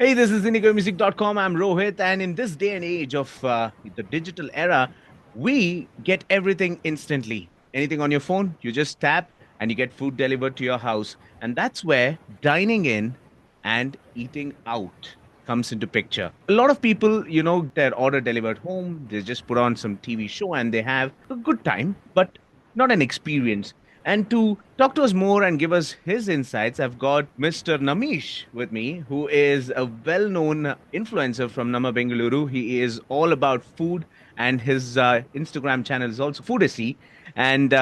Hey, this is IndigoMusic.com. I'm Rohit, and in this day and age of the digital era, we get everything instantly. Anything on your phone, you just tap and you get food delivered to your house. And that's where dining in and eating out comes into picture. A lot of people, their order delivered home, they just put on some TV show and they have a good time, but not an experience. And to talk to us more and give us his insights, I've got Mr. Nameesh with me, who is a well known influencer from Nama Bengaluru. He is all about food, and his Instagram channel is also Foodissy. And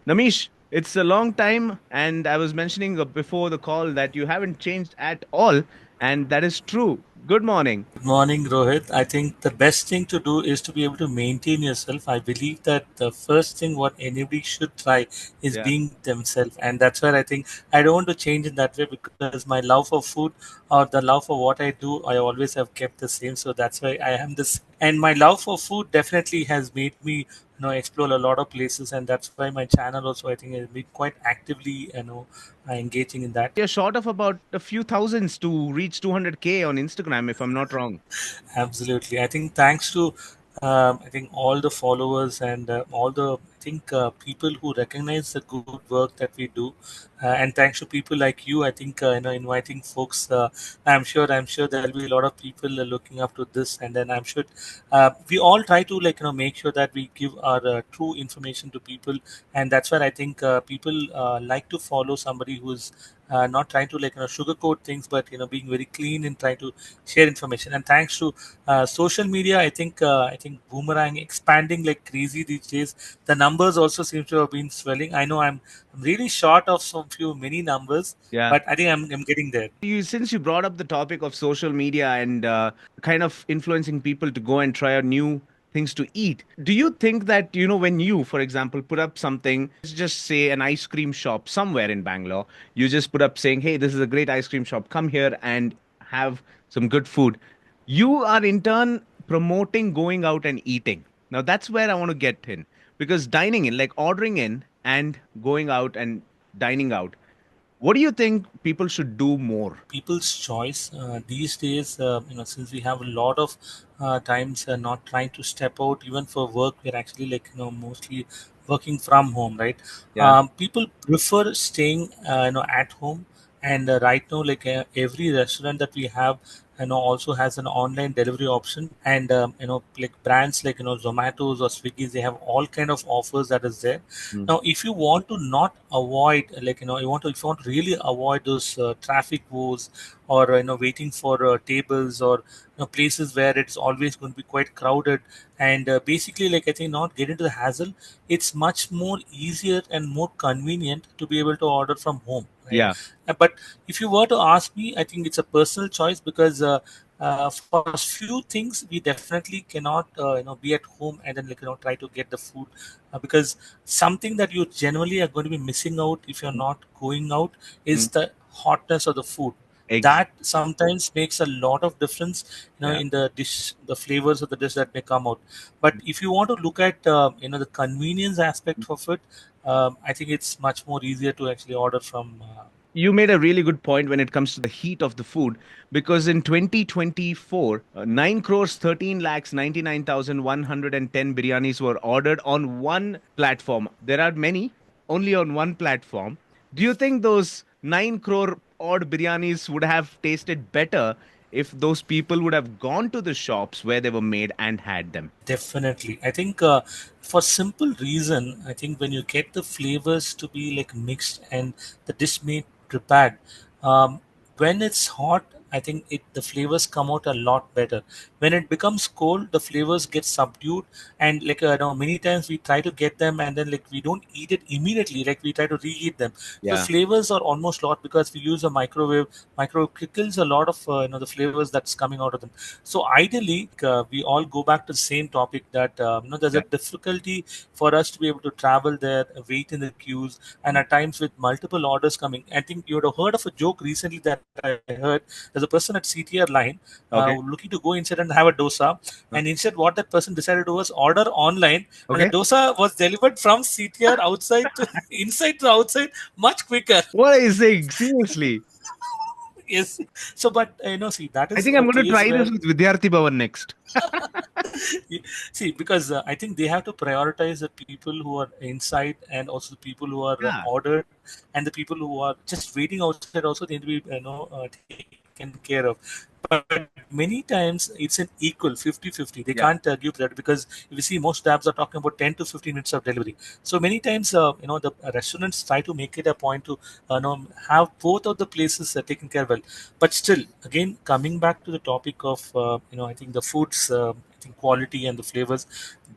Nameesh, it's a long time. And I was mentioning before the call that you haven't changed at all. And that is true. Good morning. Good morning, Rohit. I think the best thing to do is to be able to maintain yourself. I believe that the first thing what anybody should try is Yeah. being themselves, and that's where I think I don't want to change in that way because my love for food or the love for what I do, I always have kept the same. So that's why I am this, and my love for food definitely has made me explore a lot of places, and that's why my channel also I think has been quite actively engaging in that. You're short of about a few thousands to reach 200K on Instagram, if I'm not wrong. Absolutely. I think thanks to I think all the followers and all the people who recognize the good work that we do, and thanks to people like you, I think inviting folks. I'm sure there will be a lot of people looking up to this, and then I'm sure we all try to make sure that we give our true information to people, and that's why I think people like to follow somebody who's not trying to sugarcoat things, but being very clean and trying to share information. And thanks to social media, I think boomerang expanding like crazy these days. The numbers also seem to have been swelling. I know I'm really short of some few many numbers, Yeah. but I think I'm getting there. Since you brought up the topic of social media and kind of influencing people to go and try out new things to eat, do you think that when you, for example, put up something, let's just say an ice cream shop somewhere in Bangalore, you just put up saying, hey, this is a great ice cream shop, come here and have some good food, you are in turn promoting going out and eating. Now that's where I want to get in, because dining in, like ordering in and going out and dining out, what do you think people should do more? People's choice these days. Since we have a lot of times not trying to step out even for work, we're actually mostly working from home, right? Yeah. People prefer staying at home, and right now every restaurant that we have also has an online delivery option, and like brands like Zomatos or Swiggy, they have all kind of offers that is there. Mm. Now if you want to not avoid if you want to really avoid those traffic woes, or waiting for tables, or places where it's always going to be quite crowded, and basically I think not get into the hassle, it's much more easier and more convenient to be able to order from home, right? Yeah. But if you were to ask me, I think it's a personal choice, because for a few things we definitely cannot be at home and then try to get the food, because something that you generally are going to be missing out if you're not going out is Mm. the hotness of the food. Ex- That sometimes makes a lot of difference, yeah. in the dish, the flavors of the dish that may come out. But if you want to look at the convenience aspect of it, I think it's much more easier to actually order from. You made a really good point when it comes to the heat of the food, because in 2024, 9 crores 13 lakhs 99,110 biryanis were ordered on one platform. There are many, only on one platform. Do you think those 9 crore odd biryanis would have tasted better if those people would have gone to the shops where they were made and had them? Definitely. I think for simple reason, I think when you get the flavors to be like mixed and the dish made prepared, um, when it's hot, I think the flavors come out a lot better. When it becomes cold, the flavors get subdued, and many times we try to get them and then we don't eat it immediately. Like we try to reheat them. The Yeah. flavors are almost lost because we use a microwave. Microwave kills a lot of the flavors that's coming out of them. So ideally, we all go back to the same topic that there's a Yeah. difficulty for us to be able to travel there, wait in the queues, and at times with multiple orders coming. I think you would have heard of a joke recently that I heard. There's a person at CTR line Okay. looking to go inside and have a dosa, Uh, and instead what that person decided to do was order online, and the Okay. dosa was delivered from CTR outside to inside to outside much quicker. What are you saying? Seriously? Yes. So, but see, that I is think a I'm going to case try where this with Vidyarthi Bhavan next. see, because I think they have to prioritize the people who are inside and also the people who are Yeah, ordered, and the people who are just waiting outside also they need to be taken care of. But many times it's an equal 50-50. They can't give yeah. that because if you see most apps are talking about 10 to 15 minutes of delivery. So many times the restaurants try to make it a point to have both of the places taken care well. But still, again, coming back to the topic of I think the foods, I think quality and the flavors,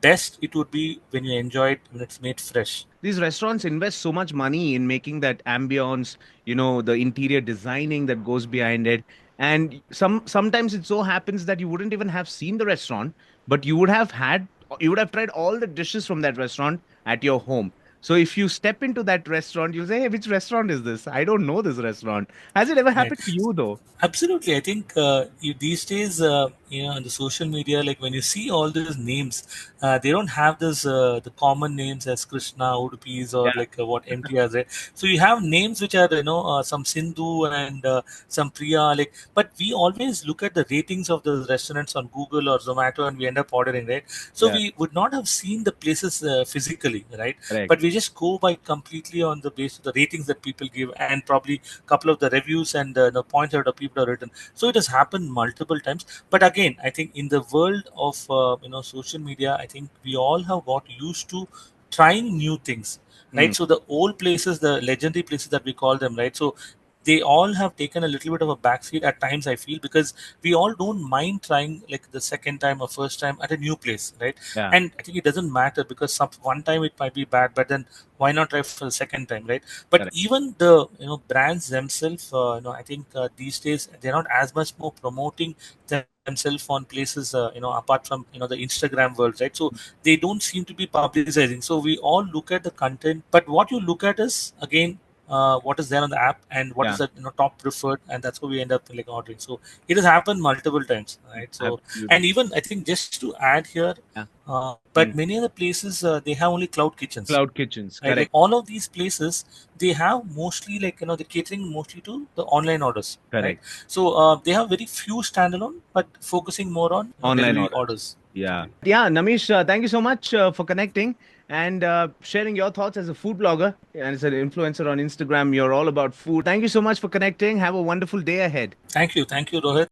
best it would be when you enjoy it when it's made fresh. These restaurants invest so much money in making that ambience, you know, the interior designing that goes behind it. And sometimes it so happens that you wouldn't even have seen the restaurant, but you would have tried all the dishes from that restaurant at your home. So if you step into that restaurant, you'll say, "Hey, which restaurant is this? I don't know this restaurant." Has it ever Right. happened to you though? Absolutely. I think these days, on the social media, like when you see all these names, they don't have this the common names as Krishna, Udupis, or Yeah, like what MTRs, right? So you have names which are some Sindhu and some Priya, like. But we always look at the ratings of the restaurants on Google or Zomato, and we end up ordering, right? So yeah, we would not have seen the places physically, right? correct. But we just go by completely on the basis of the ratings that people give and probably couple of the reviews and the points that the people have written. So it has happened multiple times. But again, I think in the world of social media, I think we all have got used to trying new things, Mm, right? So the old places, the legendary places that we call them, right? So they all have taken a little bit of a backseat at times, I feel, because we all don't mind trying like the second time or first time at a new place, right? yeah. And I think it doesn't matter because one time it might be bad, but then why not try for the second time, right? But Correct. even the brands themselves, I think these days they're not as much more promoting themselves on places, apart from the Instagram world, right? So they don't seem to be publicizing. So we all look at the content, but what you look at is again what is there on the app and what is Yeah, the top preferred, and that's what we end up like ordering. So it has happened multiple times, right? So and absolutely. even I think just to add here, Yeah. but Mm. many other places they have only cloud kitchens, Cloud kitchens, right? Like correct, all of these places they have mostly like the catering mostly to the online orders, right? correct. So they have very few standalone but focusing more on Online delivery orders. orders. Yeah. Yeah, Nameesh, thank you so much for connecting and sharing your thoughts as a food blogger and as an influencer on Instagram. You're all about food. Thank you so much for connecting. Have a wonderful day ahead. Thank you, Rohit.